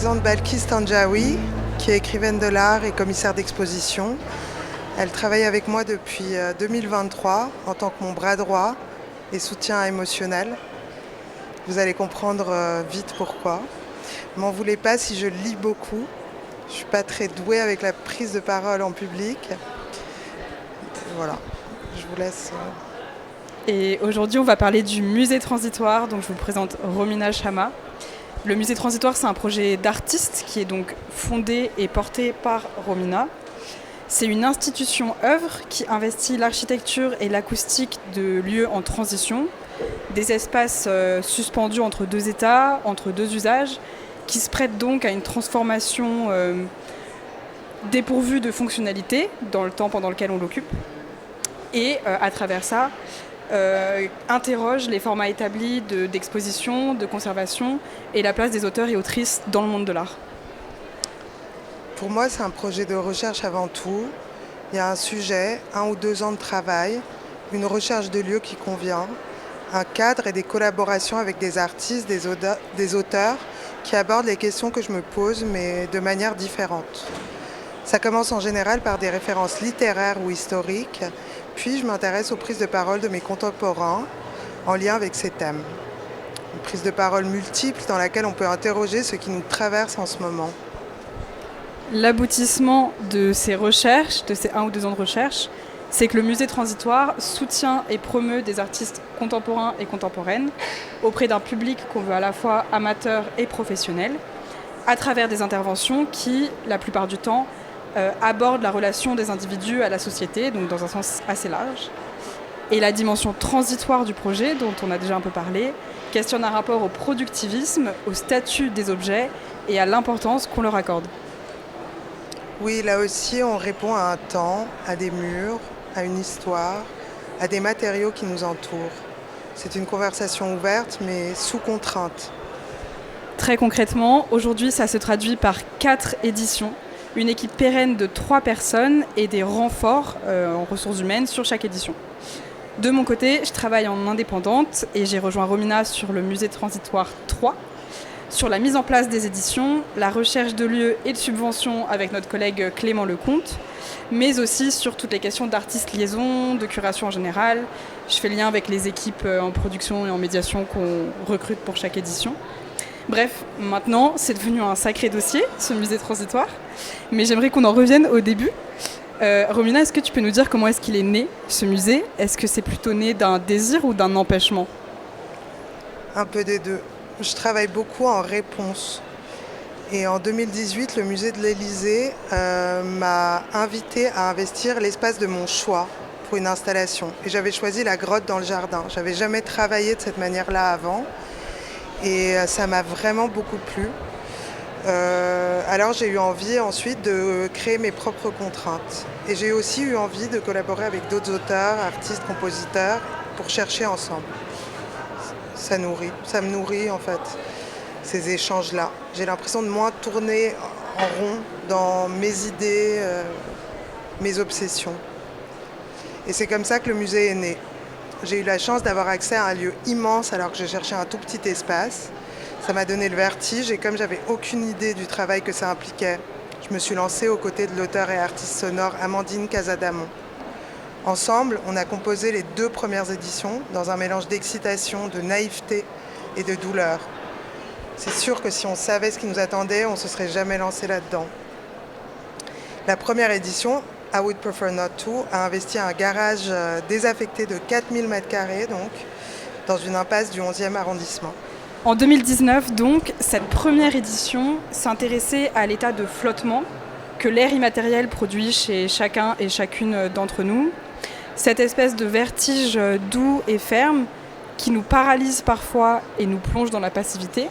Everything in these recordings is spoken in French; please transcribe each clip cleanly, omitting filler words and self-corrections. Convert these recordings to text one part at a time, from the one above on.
présente Balkis Tanjawi, qui est écrivaine de l'art et commissaire d'exposition. Elle travaille avec moi depuis 2023 en tant que mon bras droit et soutien émotionnel. Vous allez comprendre vite pourquoi. M'en voulez pas si je lis beaucoup. Je suis pas très douée avec la prise de parole en public. Voilà, je vous laisse. Et aujourd'hui, on va parler du musée transitoire, donc je vous présente Romina Chama. Le musée transitoire, c'est un projet d'artiste qui est donc fondé et porté par Romina. C'est une institution-œuvre qui investit l'architecture et l'acoustique de lieux en transition, des espaces suspendus entre deux états, entre deux usages, qui se prêtent donc à une transformation dépourvue de fonctionnalité dans le temps pendant lequel on l'occupe. Et à travers ça, interroge les formats établis d'exposition, de conservation et la place des auteurs et autrices dans le monde de l'art. Pour moi, c'est un projet de recherche avant tout. Il y a un sujet, 1 ou 2 ans de travail, une recherche de lieu qui convient, un cadre et des collaborations avec des artistes, des auteurs qui abordent les questions que je me pose, mais de manière différente. Ça commence en général par des références littéraires ou historiques, puis je m'intéresse aux prises de parole de mes contemporains en lien avec ces thèmes. Une prise de parole multiple dans laquelle on peut interroger ce qui nous traverse en ce moment. L'aboutissement de ces recherches, de ces 1 ou 2 ans de recherche, c'est que le musée transitoire soutient et promeut des artistes contemporains et contemporaines auprès d'un public qu'on veut à la fois amateur et professionnel, à travers des interventions qui, la plupart du temps, aborde la relation des individus à la société, donc dans un sens assez large. Et la dimension transitoire du projet, dont on a déjà un peu parlé, questionne un rapport au productivisme, au statut des objets et à l'importance qu'on leur accorde. Oui, là aussi, on répond à un temps, à des murs, à une histoire, à des matériaux qui nous entourent. C'est une conversation ouverte, mais sous contrainte. Très concrètement, aujourd'hui, ça se traduit par 4 éditions, une équipe pérenne de 3 personnes et des renforts en ressources humaines sur chaque édition. De mon côté, je travaille en indépendante et j'ai rejoint Romina sur le musée transitoire 3, sur la mise en place des éditions, la recherche de lieux et de subventions avec notre collègue Clément Lecomte, mais aussi sur toutes les questions d'artistes liaison, de curation en général. Je fais lien avec les équipes en production et en médiation qu'on recrute pour chaque édition. Bref, maintenant, c'est devenu un sacré dossier, ce musée transitoire. Mais j'aimerais qu'on en revienne au début. Romina, est-ce que tu peux nous dire comment est-ce qu'il est né, ce musée ? Est-ce que c'est plutôt né d'un désir ou d'un empêchement ? Un peu des deux. Je travaille beaucoup en réponse. Et en 2018, le musée de l'Élysée m'a invité à investir l'espace de mon choix pour une installation. Et j'avais choisi la grotte dans le jardin. J'avais jamais travaillé de cette manière-là avant. Et ça m'a vraiment beaucoup plu. Alors j'ai eu envie ensuite de créer mes propres contraintes. Et j'ai aussi eu envie de collaborer avec d'autres auteurs, artistes, compositeurs, pour chercher ensemble. Ça me nourrit en fait, ces échanges-là. J'ai l'impression de moins tourner en rond dans mes idées, mes obsessions. Et c'est comme ça que le musée est né. J'ai eu la chance d'avoir accès à un lieu immense alors que je cherchais un tout petit espace. Ça m'a donné le vertige et comme j'avais aucune idée du travail que ça impliquait, je me suis lancée aux côtés de l'auteure et artiste sonore Amandine Casadamon. Ensemble, on a composé les 2 premières éditions dans un mélange d'excitation, de naïveté et de douleur. C'est sûr que si on savait ce qui nous attendait, on ne se serait jamais lancé là-dedans. La première édition, I Would Prefer Not To, a investi un garage désaffecté de 4000 m², donc, dans une impasse du 11e arrondissement. En 2019, donc, cette première édition s'intéressait à l'état de flottement que l'air immatériel produit chez chacun et chacune d'entre nous. Cette espèce de vertige doux et ferme qui nous paralyse parfois et nous plonge dans la passivité.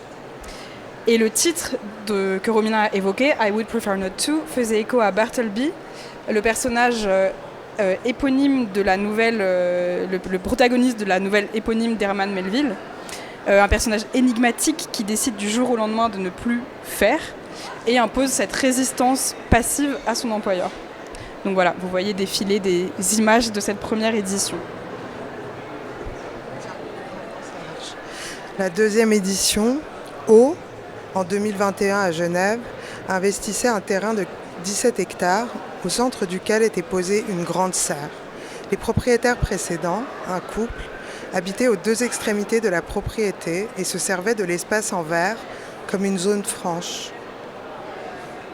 Et le titre que Romina a évoqué, I Would Prefer Not To, faisait écho à Bartleby, le personnage éponyme de la nouvelle, le protagoniste de la nouvelle éponyme d'Herman Melville, un personnage énigmatique qui décide du jour au lendemain de ne plus faire et impose cette résistance passive à son employeur. Donc voilà, vous voyez défiler des images de cette première édition. La deuxième édition, O, en 2021 à Genève, investissait un terrain de 17 hectares au centre duquel était posée une grande serre. Les propriétaires précédents, un couple, habitaient aux deux extrémités de la propriété et se servaient de l'espace en verre comme une zone franche.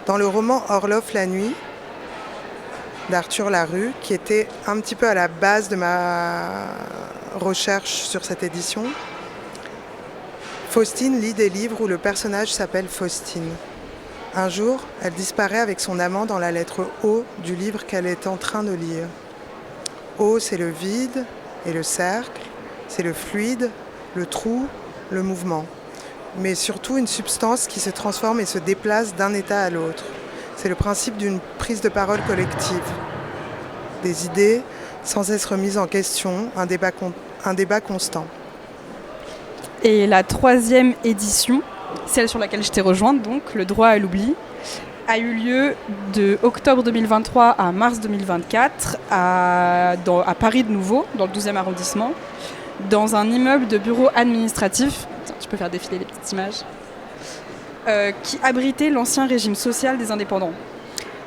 Dans le roman Orloff la nuit d'Arthur Larue, qui était un petit peu à la base de ma recherche sur cette édition, Faustine lit des livres où le personnage s'appelle Faustine. Un jour, elle disparaît avec son amant dans la lettre O du livre qu'elle est en train de lire. O, c'est le vide et le cercle, c'est le fluide, le trou, le mouvement. Mais surtout une substance qui se transforme et se déplace d'un état à l'autre. C'est le principe d'une prise de parole collective. Des idées sans être remises en question, un débat constant. Et la 3e édition, celle sur laquelle je t'ai rejointe, donc le droit à l'oubli, a eu lieu de octobre 2023 à mars 2024 à Paris de nouveau, dans le 12e arrondissement, dans un immeuble de bureaux administratifs, je peux faire défiler les petites images, qui abritait l'ancien régime social des indépendants.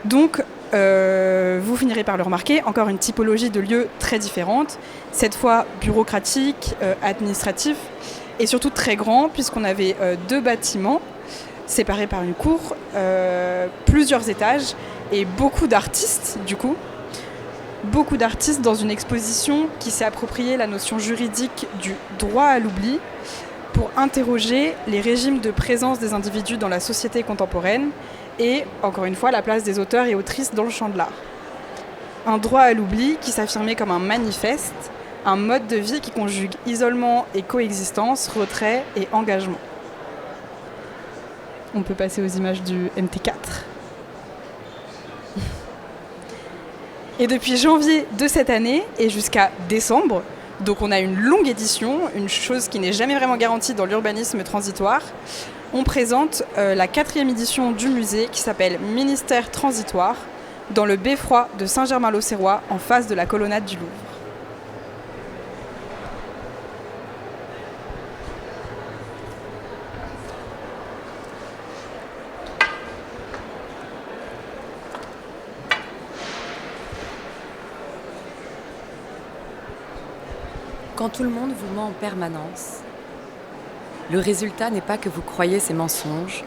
Donc, vous finirez par le remarquer, encore une typologie de lieux très différente, cette fois bureaucratique, administratif, et surtout très grand, puisqu'on avait 2 bâtiments séparés par une cour, plusieurs étages, et beaucoup d'artistes, du coup. Beaucoup d'artistes dans une exposition qui s'est appropriée la notion juridique du droit à l'oubli pour interroger les régimes de présence des individus dans la société contemporaine et, encore une fois, la place des auteurs et autrices dans le champ de l'art. Un droit à l'oubli qui s'affirmait comme un manifeste, un mode de vie qui conjugue isolement et coexistence, retrait et engagement. On peut passer aux images du MT4. Et depuis janvier de cette année et jusqu'à décembre, donc on a une longue édition, une chose qui n'est jamais vraiment garantie dans l'urbanisme transitoire, on présente la 4e édition du musée qui s'appelle Ministère transitoire dans le beffroi de Saint-Germain-l'Auxerrois en face de la colonnade du Louvre. Quand tout le monde vous ment en permanence, le résultat n'est pas que vous croyez ces mensonges,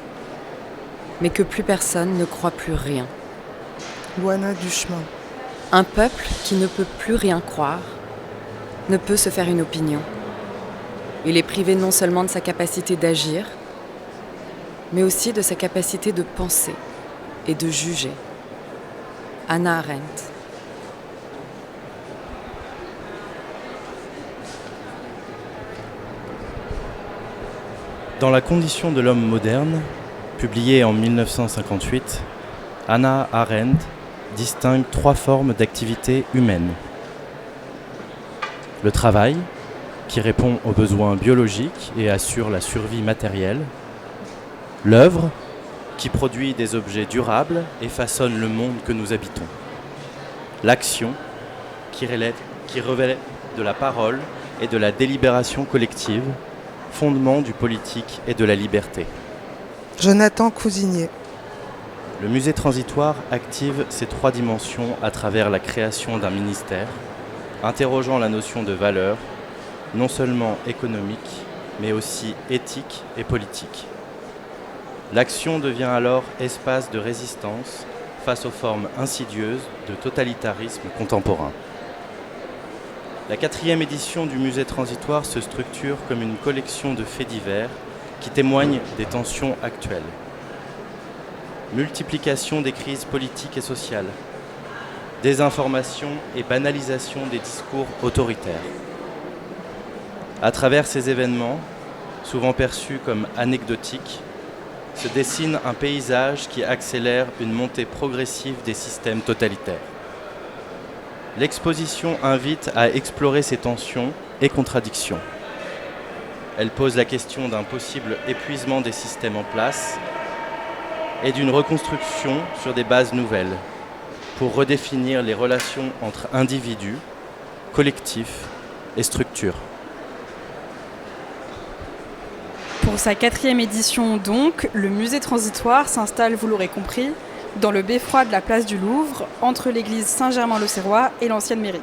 mais que plus personne ne croit plus rien. Loana Duchemin. Un peuple qui ne peut plus rien croire ne peut se faire une opinion. Il est privé non seulement de sa capacité d'agir, mais aussi de sa capacité de penser et de juger. Hannah Arendt. Dans La condition de l'homme moderne, publiée en 1958, Hannah Arendt distingue 3 formes d'activité humaine. Le travail, qui répond aux besoins biologiques et assure la survie matérielle. L'œuvre, qui produit des objets durables et façonne le monde que nous habitons. L'action, qui relève de la parole et de la délibération collective, fondement du politique et de la liberté. Jonathan Cousinier. Le musée transitoire active ces 3 dimensions à travers la création d'un ministère, interrogeant la notion de valeur, non seulement économique, mais aussi éthique et politique. L'action devient alors espace de résistance face aux formes insidieuses de totalitarisme contemporain. La 4e édition du musée transitoire se structure comme une collection de faits divers qui témoignent des tensions actuelles. Multiplication des crises politiques et sociales, désinformation et banalisation des discours autoritaires. À travers ces événements, souvent perçus comme anecdotiques, se dessine un paysage qui accélère une montée progressive des systèmes totalitaires. L'exposition invite à explorer ces tensions et contradictions. Elle pose la question d'un possible épuisement des systèmes en place et d'une reconstruction sur des bases nouvelles pour redéfinir les relations entre individus, collectifs et structures. Pour Pour sa 4e édition donc, le musée transitoire s'installe, vous l'aurez compris, dans le beffroi de la place du Louvre, entre l'église Saint-Germain-l'Auxerrois et l'ancienne mairie.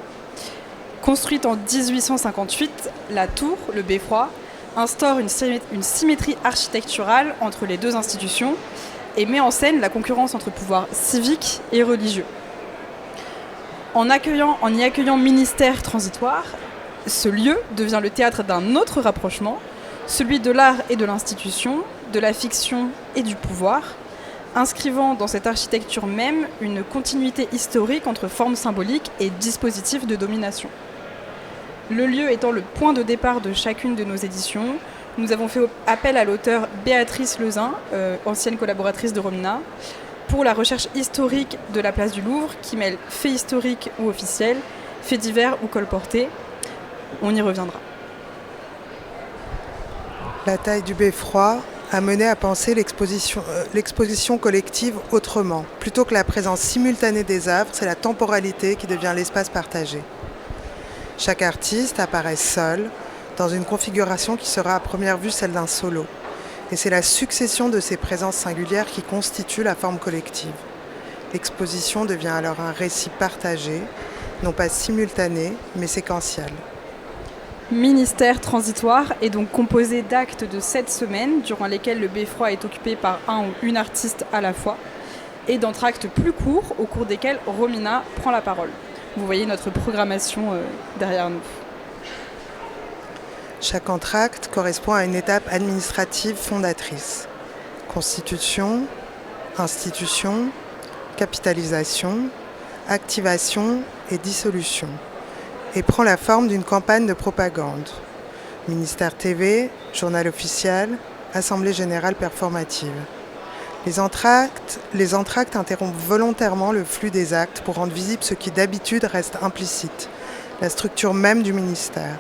Construite en 1858, la tour, le beffroi, instaure une symétrie architecturale entre les deux institutions et met en scène la concurrence entre pouvoirs civiques et religieux. En y accueillant ministère transitoire, ce lieu devient le théâtre d'un autre rapprochement, celui de l'art et de l'institution, de la fiction et du pouvoir, inscrivant dans cette architecture même une continuité historique entre formes symboliques et dispositifs de domination. Le lieu étant le point de départ de chacune de nos éditions, nous avons fait appel à l'auteure Béatrice Lezin, ancienne collaboratrice de Romina, pour la recherche historique de la place du Louvre, qui mêle faits historiques ou officiels, faits divers ou colportés. On y reviendra. La taille du beffroi a mené à penser l'exposition collective autrement. Plutôt que la présence simultanée des œuvres, c'est la temporalité qui devient l'espace partagé. Chaque artiste apparaît seul, dans une configuration qui sera à première vue celle d'un solo. Et c'est la succession de ces présences singulières qui constitue la forme collective. L'exposition devient alors un récit partagé, non pas simultané, mais séquentiel. Ministère transitoire est donc composé d'actes de 7 semaines, durant lesquels le beffroi est occupé par un ou une artiste à la fois, et d'entractes plus courts, au cours desquels Romina prend la parole. Vous voyez notre programmation derrière nous. Chaque entracte correspond à une étape administrative fondatrice. Constitution, institution, capitalisation, activation et dissolution. Et prend la forme d'une campagne de propagande. Ministère TV, journal officiel, assemblée générale performative. Les entractes interrompent volontairement le flux des actes pour rendre visible ce qui d'habitude reste implicite, la structure même du ministère.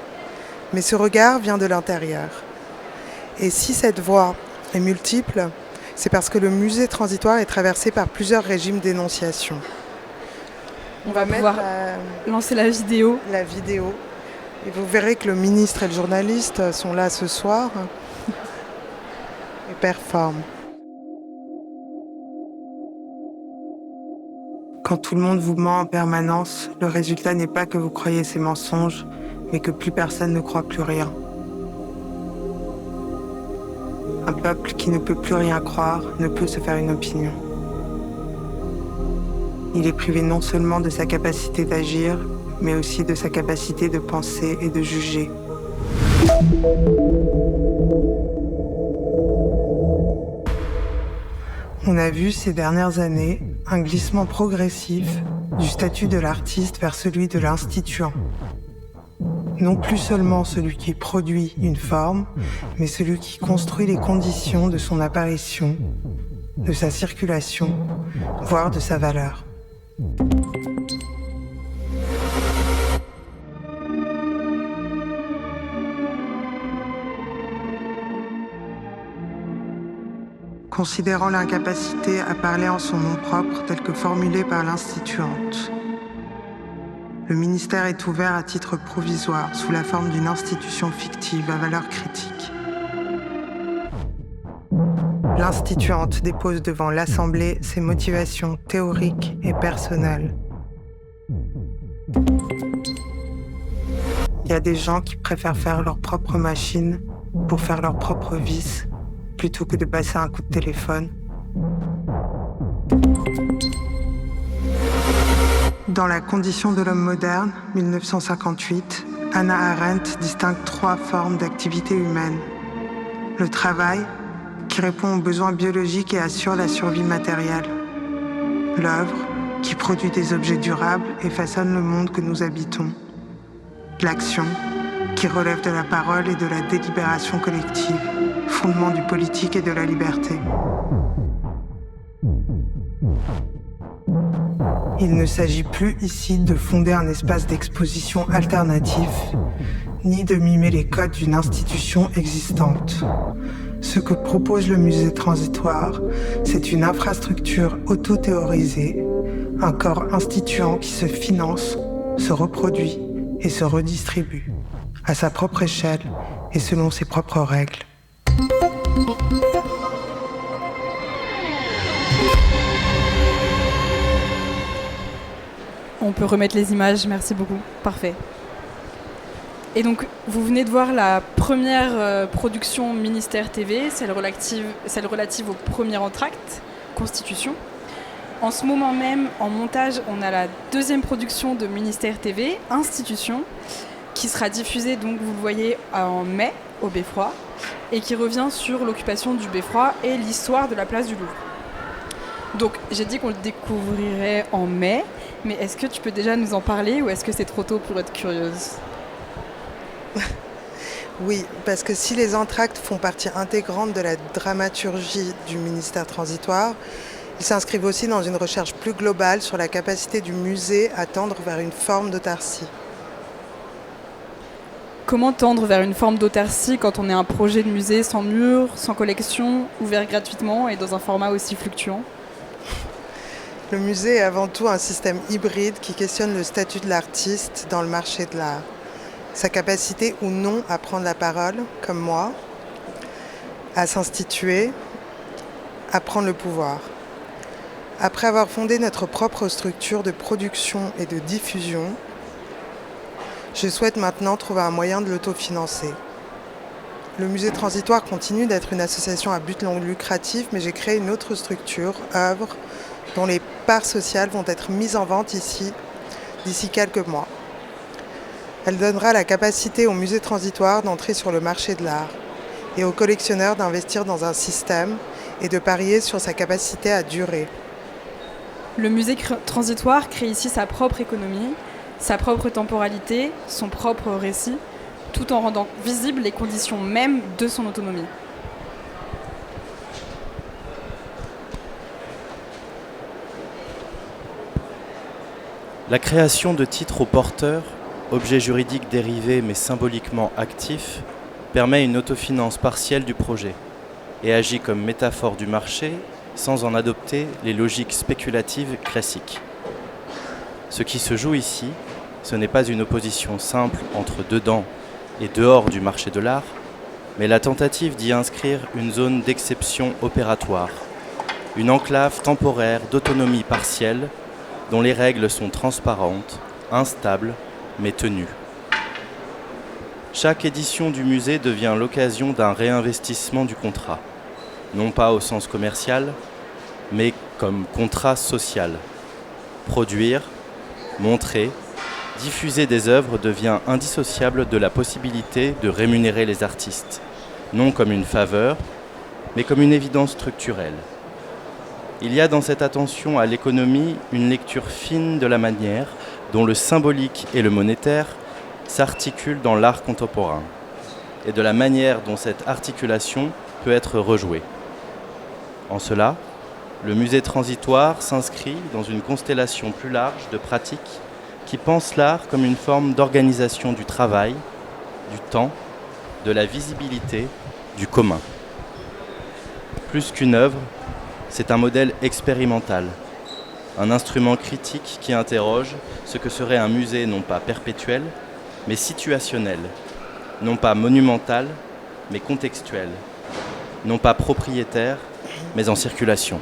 Mais ce regard vient de l'intérieur. Et si cette voie est multiple, c'est parce que le musée transitoire est traversé par plusieurs régimes d'énonciation. On va pouvoir lancer la vidéo. La vidéo. Et vous verrez que le ministre et le journaliste sont là ce soir et performent. Quand tout le monde vous ment en permanence, le résultat n'est pas que vous croyez ces mensonges, mais que plus personne ne croit plus rien. Un peuple qui ne peut plus rien croire ne peut se faire une opinion. Il est privé non seulement de sa capacité d'agir, mais aussi de sa capacité de penser et de juger. On a vu ces dernières années un glissement progressif du statut de l'artiste vers celui de l'instituant. Non plus seulement celui qui produit une forme, mais celui qui construit les conditions de son apparition, de sa circulation, voire de sa valeur. Considérant l'incapacité à parler en son nom propre tel que formulé par l'instituante. Le ministère est ouvert à titre provisoire sous la forme d'une institution fictive à valeur critique. L'instituante dépose devant l'Assemblée ses motivations théoriques et personnelles. Il y a des gens qui préfèrent faire leur propre machine pour faire leur propre vice plutôt que de passer un coup de téléphone. Dans La condition de l'homme moderne, 1958, Hannah Arendt distingue 3 formes d'activité humaine. Le travail, qui répond aux besoins biologiques et assure la survie matérielle. L'œuvre, qui produit des objets durables et façonne le monde que nous habitons. L'action, qui relève de la parole et de la délibération collective, fondement du politique et de la liberté. Il ne s'agit plus ici de fonder un espace d'exposition alternatif, ni de mimer les codes d'une institution existante. Ce que propose le musée transitoire, c'est une infrastructure auto-théorisée, un corps instituant qui se finance, se reproduit et se redistribue, à sa propre échelle et selon ses propres règles. On peut remettre les images, merci beaucoup. Parfait. Et donc, vous venez de voir la première production Ministère TV, celle relative au premier entracte, Constitution. En ce moment même, en montage, on a la deuxième production de Ministère TV, Institution, qui sera diffusée, donc vous le voyez, en mai, au Beffroi, et qui revient sur l'occupation du Beffroi et l'histoire de la place du Louvre. Donc, j'ai dit qu'on le découvrirait en mai, mais est-ce que tu peux déjà nous en parler ou est-ce que c'est trop tôt pour être curieuse ? Oui, parce que si les entractes font partie intégrante de la dramaturgie du ministère transitoire, ils s'inscrivent aussi dans une recherche plus globale sur la capacité du musée à tendre vers une forme d'autarcie. Comment tendre vers une forme d'autarcie quand on est un projet de musée sans mur, sans collection, ouvert gratuitement et dans un format aussi fluctuant ? Le musée est avant tout un système hybride qui questionne le statut de l'artiste dans le marché de l'art. Sa capacité ou non à prendre la parole, comme moi, à s'instituer, à prendre le pouvoir. Après avoir fondé notre propre structure de production et de diffusion, je souhaite maintenant trouver un moyen de l'autofinancer. Le musée transitoire continue d'être une association à but non lucratif, mais j'ai créé une autre structure, œuvre, dont les parts sociales vont être mises en vente ici, d'ici quelques mois. Elle donnera la capacité au musée transitoire d'entrer sur le marché de l'art et aux collectionneurs d'investir dans un système et de parier sur sa capacité à durer. Le musée transitoire crée ici sa propre économie, sa propre temporalité, son propre récit, tout en rendant visibles les conditions mêmes de son autonomie. La création de titres aux porteurs, objet juridique dérivé mais symboliquement actif, permet une autofinance partielle du projet et agit comme métaphore du marché sans en adopter les logiques spéculatives classiques. Ce qui se joue ici, ce n'est pas une opposition simple entre dedans et dehors du marché de l'art, mais la tentative d'y inscrire une zone d'exception opératoire, une enclave temporaire d'autonomie partielle dont les règles sont transparentes, instables, mais tenues. Chaque édition du musée devient l'occasion d'un réinvestissement du contrat, non pas au sens commercial, mais comme contrat social. Produire, montrer, diffuser des œuvres devient indissociable de la possibilité de rémunérer les artistes, non comme une faveur, mais comme une évidence structurelle. Il y a dans cette attention à l'économie une lecture fine de la manière dont le symbolique et le monétaire s'articulent dans l'art contemporain, et de la manière dont cette articulation peut être rejouée. En cela, le musée transitoire s'inscrit dans une constellation plus large de pratiques qui pensent l'art comme une forme d'organisation du travail, du temps, de la visibilité, du commun. Plus qu'une œuvre, c'est un modèle expérimental, un instrument critique qui interroge ce que serait un musée non pas perpétuel, mais situationnel, non pas monumental, mais contextuel, non pas propriétaire, mais en circulation.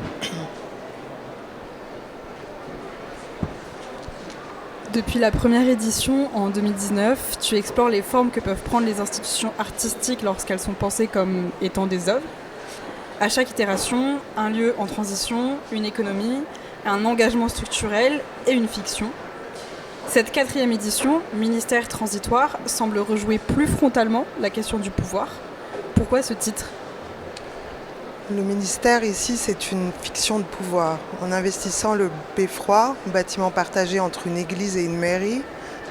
Depuis la première édition, en 2019, tu explores les formes que peuvent prendre les institutions artistiques lorsqu'elles sont pensées comme étant des œuvres. À chaque itération, un lieu en transition, une économie, un engagement structurel et une fiction. Cette 4e édition, Ministère transitoire, semble rejouer plus frontalement la question du pouvoir. Pourquoi ce titre ? Le ministère ici, c'est une fiction de pouvoir. En investissant le Beffroi, bâtiment partagé entre une église et une mairie,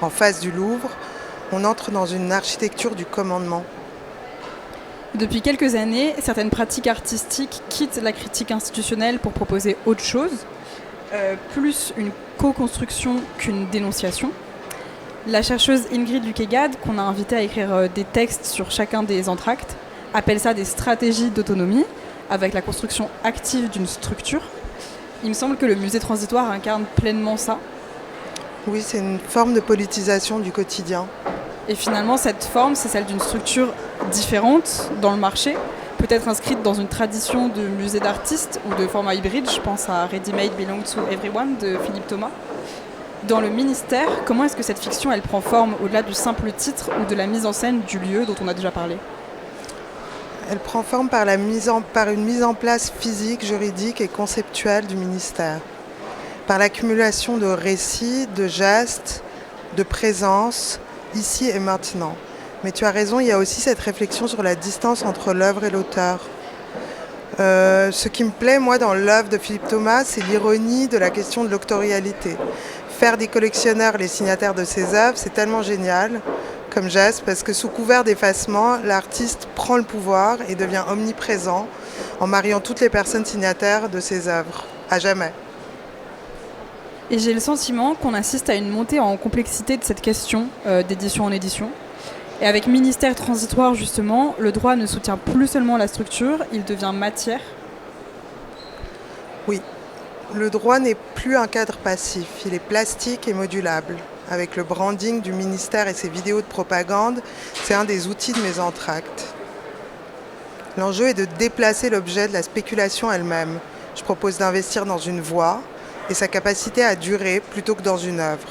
en face du Louvre, on entre dans une architecture du commandement. Depuis quelques années, certaines pratiques artistiques quittent la critique institutionnelle pour proposer autre chose, plus une co-construction qu'une dénonciation. La chercheuse Ingrid Lukegad, qu'on a invitée à écrire des textes sur chacun des entractes, appelle ça des stratégies d'autonomie, avec la construction active d'une structure. Il me semble que le musée transitoire incarne pleinement ça. Oui, c'est une forme de politisation du quotidien. Et finalement, cette forme, c'est celle d'une structure différente dans le marché, peut-être peut-être inscrite dans une tradition de musée d'artistes ou de format hybride. Je pense à Ready Made Belong to Everyone de Philippe Thomas. Dans le ministère, comment est-ce que cette fiction elle prend forme au-delà du simple titre ou de la mise en scène du lieu dont on a déjà parlé? Elle prend forme par une mise en place physique, juridique et conceptuelle du ministère, par l'accumulation de récits, de gestes, de présence, ici et maintenant. Mais tu as raison, il y a aussi cette réflexion sur la distance entre l'œuvre et l'auteur. Ce qui me plaît, moi, dans l'œuvre de Philippe Thomas, c'est l'ironie de la question de l'autorialité. Faire des collectionneurs les signataires de ses œuvres, c'est tellement génial comme geste, parce que sous couvert d'effacement, l'artiste prend le pouvoir et devient omniprésent en mariant toutes les personnes signataires de ses œuvres, à jamais. Et j'ai le sentiment qu'on assiste à une montée en complexité de cette question d'édition en édition. Et avec ministère transitoire, justement, le droit ne soutient plus seulement la structure, il devient matière. Oui, le droit n'est plus un cadre passif, il est plastique et modulable. Avec le branding du ministère et ses vidéos de propagande, c'est un des outils de mes entr'actes. L'enjeu est de déplacer l'objet de la spéculation elle-même. Je propose d'investir dans une voix et sa capacité à durer plutôt que dans une œuvre.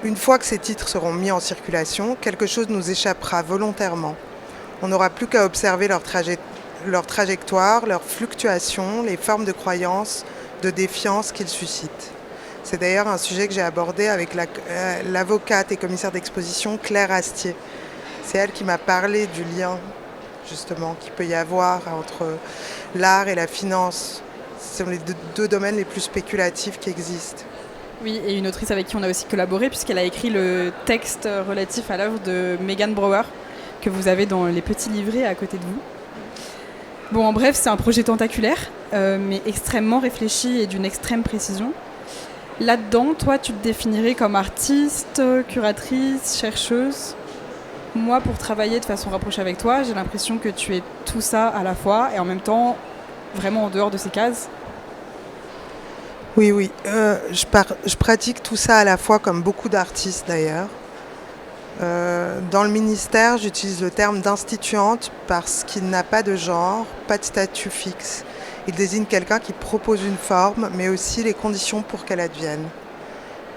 Une fois que ces titres seront mis en circulation, quelque chose nous échappera volontairement. On n'aura plus qu'à observer leur trajectoire, leurs fluctuations, les formes de croyance, de défiance qu'ils suscitent. C'est d'ailleurs un sujet que j'ai abordé avec l'avocate et commissaire d'exposition Claire Astier. C'est elle qui m'a parlé du lien, justement, qu'il peut y avoir entre l'art et la finance. Ce sont les deux domaines les plus spéculatifs qui existent. Oui, et une autrice avec qui on a aussi collaboré, puisqu'elle a écrit le texte relatif à l'œuvre de Megan Brower, que vous avez dans les petits livrets à côté de vous. Bon, en bref, c'est un projet tentaculaire, mais extrêmement réfléchi et d'une extrême précision. Là-dedans, toi, tu te définirais comme artiste, curatrice, chercheuse. Moi, pour travailler de façon rapprochée avec toi, j'ai l'impression que tu es tout ça à la fois et en même temps, vraiment en dehors de ces cases. Oui, je pratique tout ça à la fois comme beaucoup d'artistes d'ailleurs. Dans le ministère, j'utilise le terme d'instituante parce qu'il n'a pas de genre, pas de statut fixe. Il désigne quelqu'un qui propose une forme, mais aussi les conditions pour qu'elle advienne.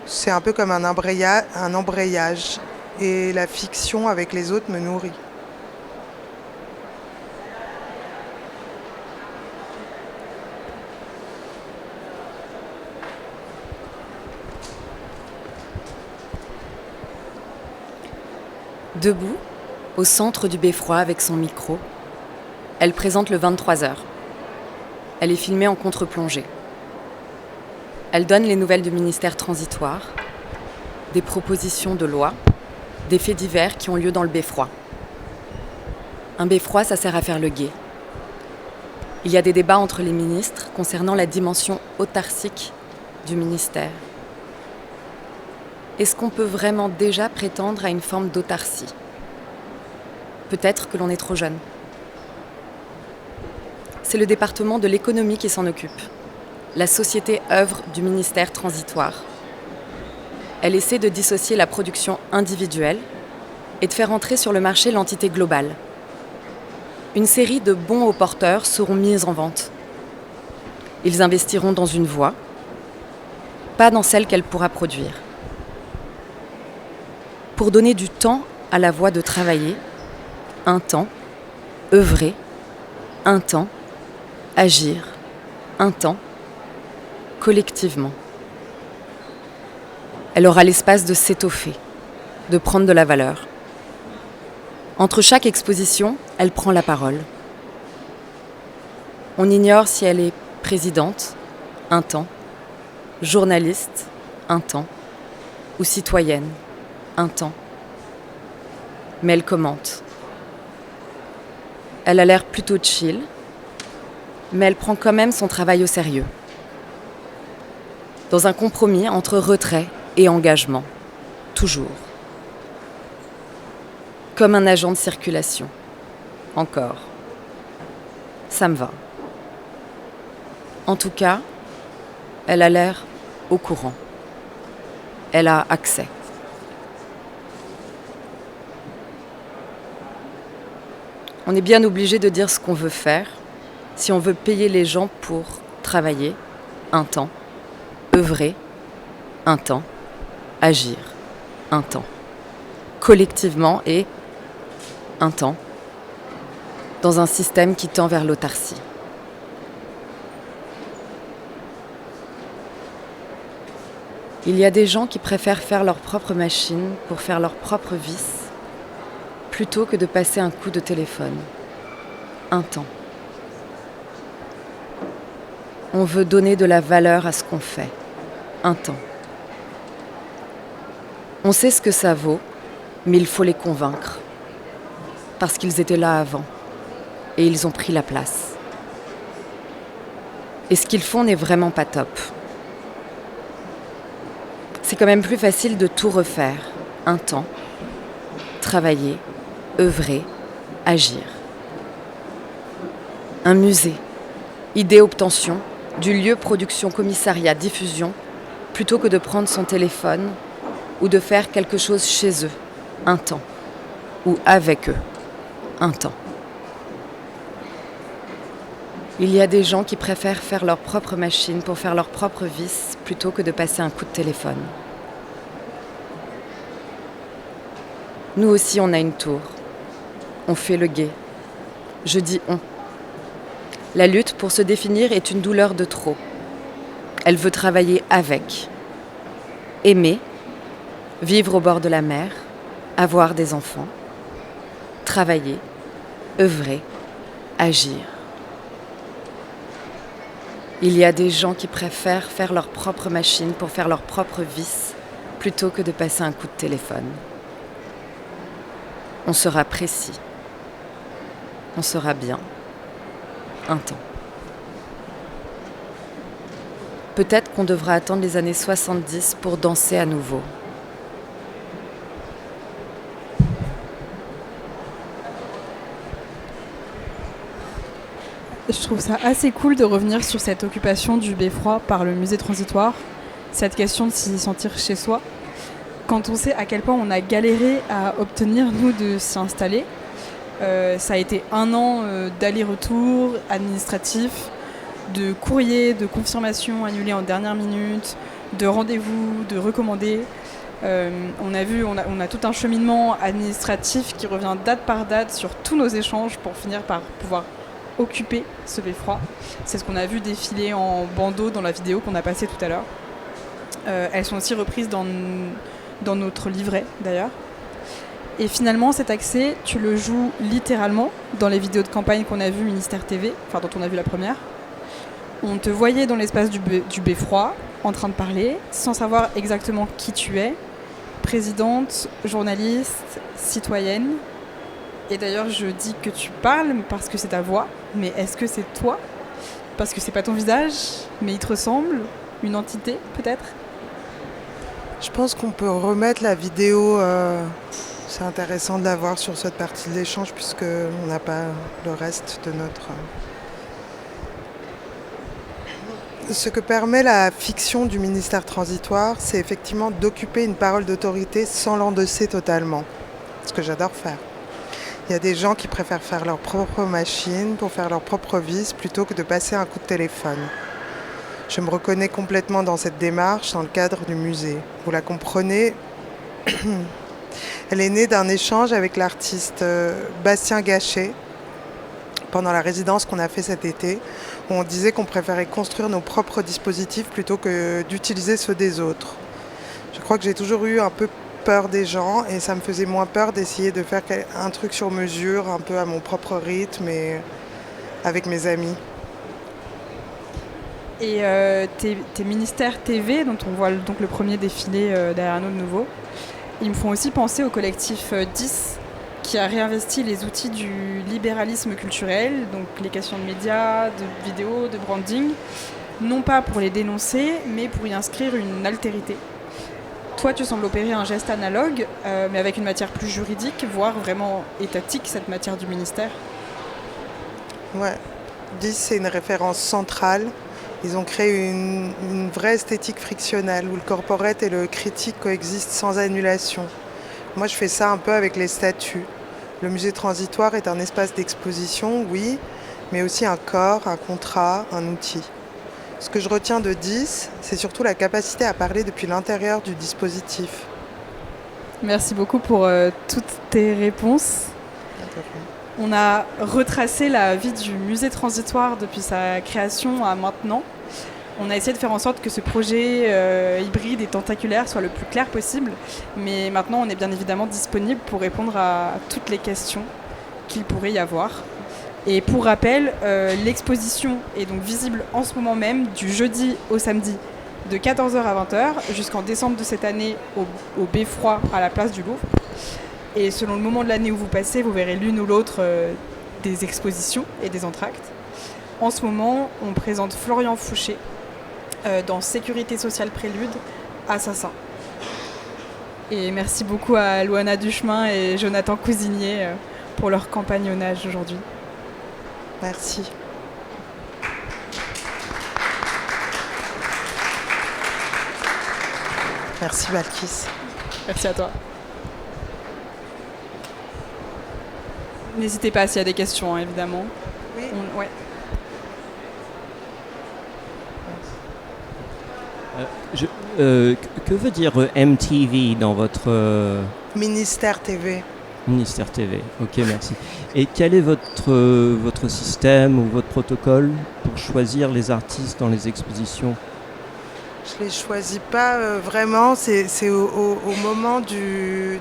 C'est un peu comme un embrayage, et la fiction avec les autres me nourrit. Debout, au centre du beffroi avec son micro, elle présente le 23h. Elle est filmée en contre-plongée. Elle donne les nouvelles du ministère transitoire, des propositions de loi, des faits divers qui ont lieu dans le beffroi. Un beffroi, ça sert à faire le guet. Il y a des débats entre les ministres concernant la dimension autarcique du ministère. Est-ce qu'on peut vraiment déjà prétendre à une forme d'autarcie ? Peut-être que l'on est trop jeune. C'est le département de l'économie qui s'en occupe. La société œuvre du ministère transitoire. Elle essaie de dissocier la production individuelle et de faire entrer sur le marché l'entité globale. Une série de bons aux porteurs seront mis en vente. Ils investiront dans une voie, pas dans celle qu'elle pourra produire. Pour donner du temps à la voie de travailler, un temps, œuvrer, un temps, agir, un temps, collectivement. Elle aura l'espace de s'étoffer, de prendre de la valeur. Entre chaque exposition, elle prend la parole. On ignore si elle est présidente, un temps, journaliste, un temps, ou citoyenne, un temps. Mais elle commente. Elle a l'air plutôt chill, mais elle prend quand même son travail au sérieux. Dans un compromis entre retrait et engagement, toujours. Comme un agent de circulation. Encore. Ça me va. En tout cas, elle a l'air au courant. Elle a accès. On est bien obligé de dire ce qu'on veut faire si on veut payer les gens pour travailler un temps, œuvrer un temps, agir un temps, collectivement et un temps, dans un système qui tend vers l'autarcie. Il y a des gens qui préfèrent faire leur propre machine pour faire leur propre vice plutôt que de passer un coup de téléphone. Un temps. On veut donner de la valeur à ce qu'on fait. Un temps. On sait ce que ça vaut, mais il faut les convaincre. Parce qu'ils étaient là avant. Et ils ont pris la place. Et ce qu'ils font n'est vraiment pas top. C'est quand même plus facile de tout refaire. Un temps. Travailler. Œuvrer. Agir. Un musée. Idée obtention. Du lieu production commissariat diffusion. Plutôt que de prendre son téléphone ou de faire quelque chose chez eux. Un temps. Ou avec eux. Un temps. Il y a des gens qui préfèrent faire leur propre machine pour faire leur propre vice plutôt que de passer un coup de téléphone. Nous aussi, on a une tour. On fait le guet. Je dis on. La lutte pour se définir est une douleur de trop. Elle veut travailler avec. Aimer. Vivre au bord de la mer. Avoir des enfants. Travailler. Œuvrer. Agir. Il y a des gens qui préfèrent faire leur propre machine pour faire leur propre vice plutôt que de passer un coup de téléphone. On sera précis. On sera bien. Un temps. Peut-être qu'on devra attendre les années 70 pour danser à nouveau. Je trouve ça assez cool de revenir sur cette occupation du beffroi par le musée transitoire, cette question de s'y sentir chez soi, quand on sait à quel point on a galéré à obtenir, nous, de s'y installer. Ça a été 1 an d'aller-retour administratif, de courriers, de confirmations annulées en dernière minute, de rendez-vous, de recommandés. On a tout un cheminement administratif qui revient date par date sur tous nos échanges pour finir par pouvoir occuper ce beffroi. C'est ce qu'on a vu défiler en bandeau dans la vidéo qu'on a passée tout à l'heure. Elles sont aussi reprises dans notre livret d'ailleurs. Et finalement, cet accès, tu le joues littéralement dans les vidéos de campagne qu'on a vues Ministère TV, enfin dont on a vu la première. On te voyait dans l'espace du beffroi, en train de parler, sans savoir exactement qui tu es, présidente, journaliste, citoyenne. Et d'ailleurs, je dis que tu parles parce que c'est ta voix, mais est-ce que c'est toi? Parce que c'est pas ton visage, mais il te ressemble? Une entité, peut-être? Je pense qu'on peut remettre la vidéo. C'est intéressant de la voir sur cette partie de l'échange puisqu'on n'a pas le reste de notre... Ce que permet la fiction du ministère transitoire, c'est effectivement d'occuper une parole d'autorité sans l'endosser totalement. Ce que j'adore faire. Il y a des gens qui préfèrent faire leur propre machine pour faire leur propre vice plutôt que de passer un coup de téléphone. Je me reconnais complètement dans cette démarche dans le cadre du musée. Vous la comprenez, elle est née d'un échange avec l'artiste Bastien Gachet pendant la résidence qu'on a fait cet été, où on disait qu'on préférait construire nos propres dispositifs plutôt que d'utiliser ceux des autres. Je crois que j'ai toujours eu un peu peur des gens et ça me faisait moins peur d'essayer de faire un truc sur mesure, un peu à mon propre rythme et avec mes amis. Et tes ministères TV, dont on voit donc le premier défilé derrière nous de nouveau, ils me font aussi penser au collectif 10, qui a réinvesti les outils du libéralisme culturel, donc les questions de médias, de vidéos, de branding, non pas pour les dénoncer, mais pour y inscrire une altérité. Toi, tu sembles opérer un geste analogue, mais avec une matière plus juridique, voire vraiment étatique, cette matière du ministère. Ouais, 10, c'est une référence centrale. Ils ont créé une vraie esthétique frictionnelle où le corporate et le critique coexistent sans annulation. Moi, je fais ça un peu avec les statuts. Le musée transitoire est un espace d'exposition, oui, mais aussi un corps, un contrat, un outil. Ce que je retiens de 10, c'est surtout la capacité à parler depuis l'intérieur du dispositif. Merci beaucoup pour toutes tes réponses. On a retracé la vie du musée transitoire depuis sa création à maintenant. On a essayé de faire en sorte que ce projet hybride et tentaculaire soit le plus clair possible. Mais maintenant, on est bien évidemment disponible pour répondre à toutes les questions qu'il pourrait y avoir. Et pour rappel, l'exposition est donc visible en ce moment même, du jeudi au samedi, de 14h à 20h, jusqu'en décembre de cette année au Beffroi à la place du Louvre. Et selon le moment de l'année où vous passez, vous verrez l'une ou l'autre des expositions et des entr'actes. En ce moment, on présente Florian Fouché dans Sécurité sociale prélude, Assassin. Et merci beaucoup à Louana Duchemin et Jonathan Cousinier pour leur compagnonnage aujourd'hui. Merci. Merci Balkis. Merci à toi. N'hésitez pas s'il y a des questions, hein, évidemment. Oui. Ouais. Que veut dire MTV dans votre Ministère TV. ministère TV? Ok, merci. Et quel est votre système ou votre protocole pour choisir les artistes dans les expositions? Je ne les choisis pas vraiment, c'est au moment du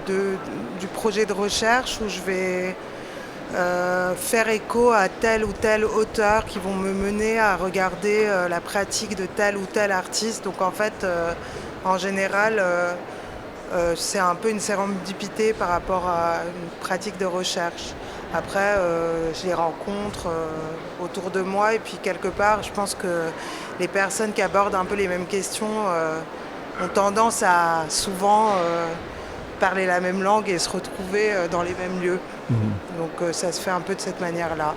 projet de recherche où je vais faire écho à tel ou tel auteur qui vont me mener à regarder la pratique de tel ou tel artiste. Donc en fait, en général, c'est un peu une sérendipité par rapport à une pratique de recherche. Après, je les rencontre autour de moi et puis quelque part, je pense que les personnes qui abordent un peu les mêmes questions ont tendance à souvent parler la même langue et se retrouver dans les mêmes lieux. Donc ça se fait un peu de cette manière-là.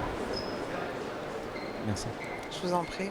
Merci. Je vous en prie.